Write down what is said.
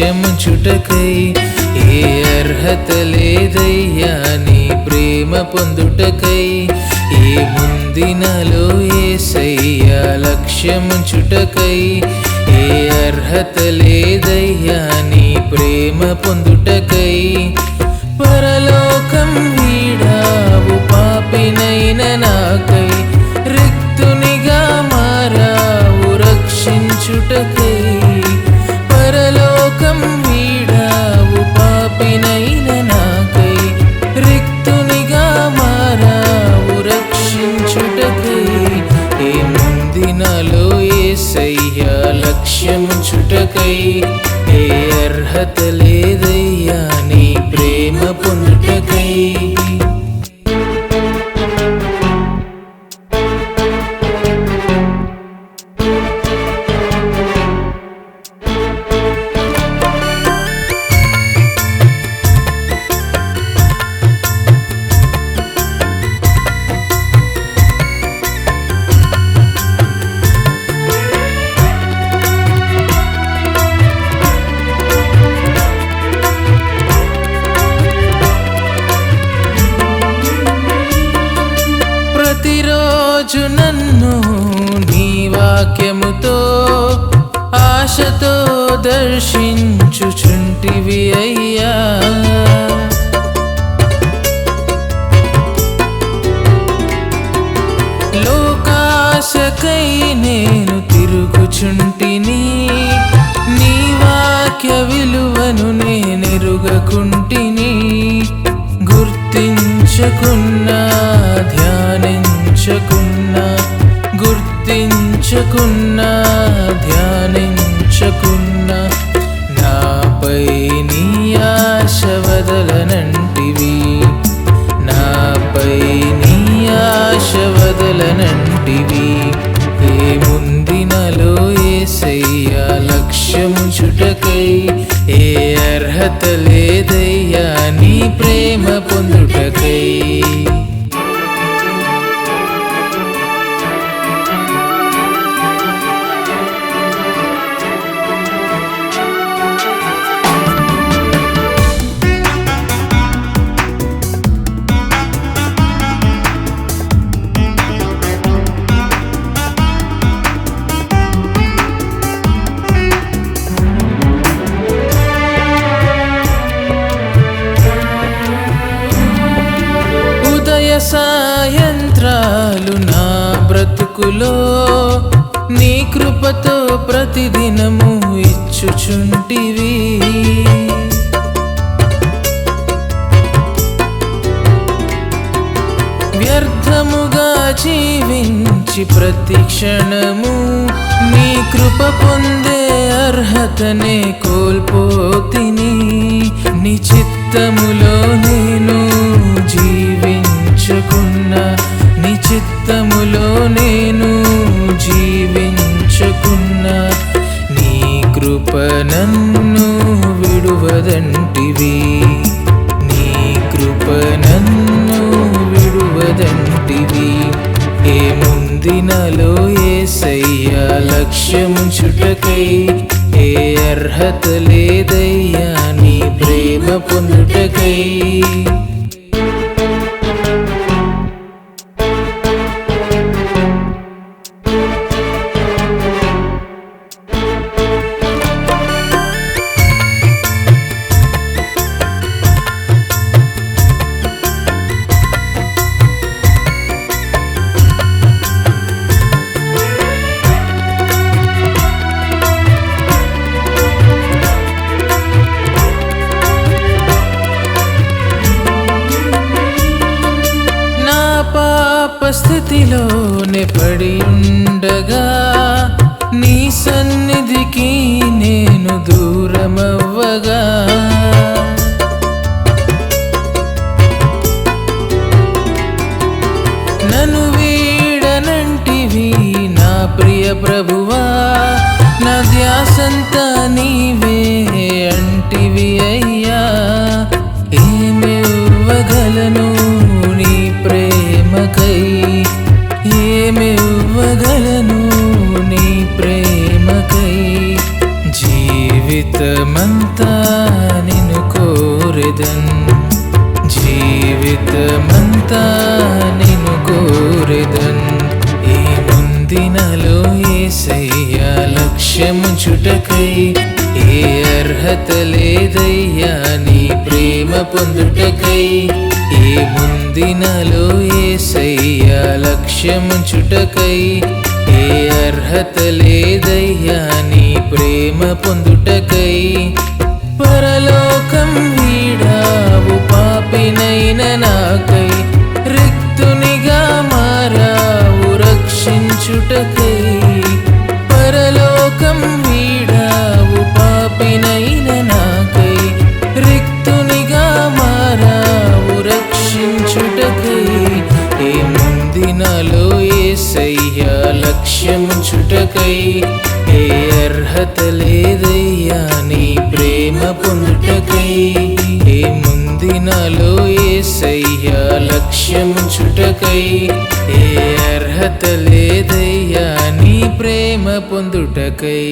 లక్ష్యముంచుటకై ఏ అర్హత లేదయ్యా నీ ప్రేమ పొందుటకై ఏముందినాలో యేసయ్యా లక్ష్యముంచుటకై ఏ అర్హత లేదయ్యా నీ ప్రేమ పొందుటకై పరలోకం వీడావు పాపినైన నాకై రిక్తునిగా మారావు రక్షించుటకై పరలోకం వీడావు పాపినైన నాకై రిక్తునిగా మారావు రక్షించుటకై ఏముందినాలో యేసయ్యా లక్ష్యముంచుటకై ఏ అర్హత లేదయ్యా నీ ప్రేమ పొందుటకై ప్రతిరోజు నన్ను నీ వాక్యముతో ఆశతో దర్శించుచుంటివి అయ్యా లోకాశకై నేను తిరుగుచుంటిని నీ వాక్య విలువను నేనెరుగకుంటిని గుర్తించకున్నా ధ్యానించకున్నా గుర్తించకున్నా ధ్యానించకున్నా నాపై నీ ఆశ వదలనంటివి నాపై నీ ఆశ వదలనంటివి ఏముందినాలో యేసయ్యా లక్ష్యముంచుటకై ఏ అర్హత లేదయ్యా నీ ప్రేమ పొందుటకై సాయంత్రాలు నా బ్రతుకులో నీ కృపతో ప్రతిదినము ఇచ్చుచుంటివి వ్యర్థముగా జీవించి ప్రతి క్షణము నీ కృప పొందే అర్హతనే కోల్పోతిని నీ చిత్తములో నేను జీవించకున్నా నీ చిత్తములో నేను జీవించకున్నా నీ కృప నన్ను విడువదంటివి నీ కృప నన్ను విడువదంటివి ఏముందినాలో యేసయ్యా లక్ష్యముంచుటకై ఏ అర్హత లేదయ్యా నీ ప్రేమ పొందుటకై స్థితిలోనే పడి ఉండగా నీ సన్నిధికి నేను దూరమవ్వగా నన్ను వీడనంటివి నా ప్రియ ప్రభువా నా ధ్యాసంతా నీవే అంటివి అయ్యా ఏమివ్వగలను నీ ప్రేమకై ఏమివ్వగలను నీ ప్రేమకై జీవితమంత జీవితమంతా నిన్ను కోరెదన్, జీవితమంతా నిన్ను కోరెదన్. ఏముందినలో యేసయ్యా లక్ష్యముంచుటకై, ఏ అర్హత లేదయ్యా నీ ప్రేమ పొందుటకై. ఏముందినలో యేసయ్యా లక్ష్యముంచుటకై, ఏ అర్హత లేదయ్యా నీ ప్రేమ పొందుటకై. పరలోకం వీడావు పాపినైన నాకై, రిక్తునిగా మారావు రక్షించుటకై. పరలోకం వీడావు పాపినైన నాకై, రిక్తునిగా మారావు రక్షించుటకై. ఏముందినలో యేసయ్యా లక్ష్యముంచుటకై, ఏ అర్హత లేదయ్యా నీ ప్రేమ పొందుటకై. ఏముందినలో యేసయ్యా లక్ష్యముంచుటకై, ఏ అర్హత లేదయ్యా నీ ప్రేమ పొందుటకై.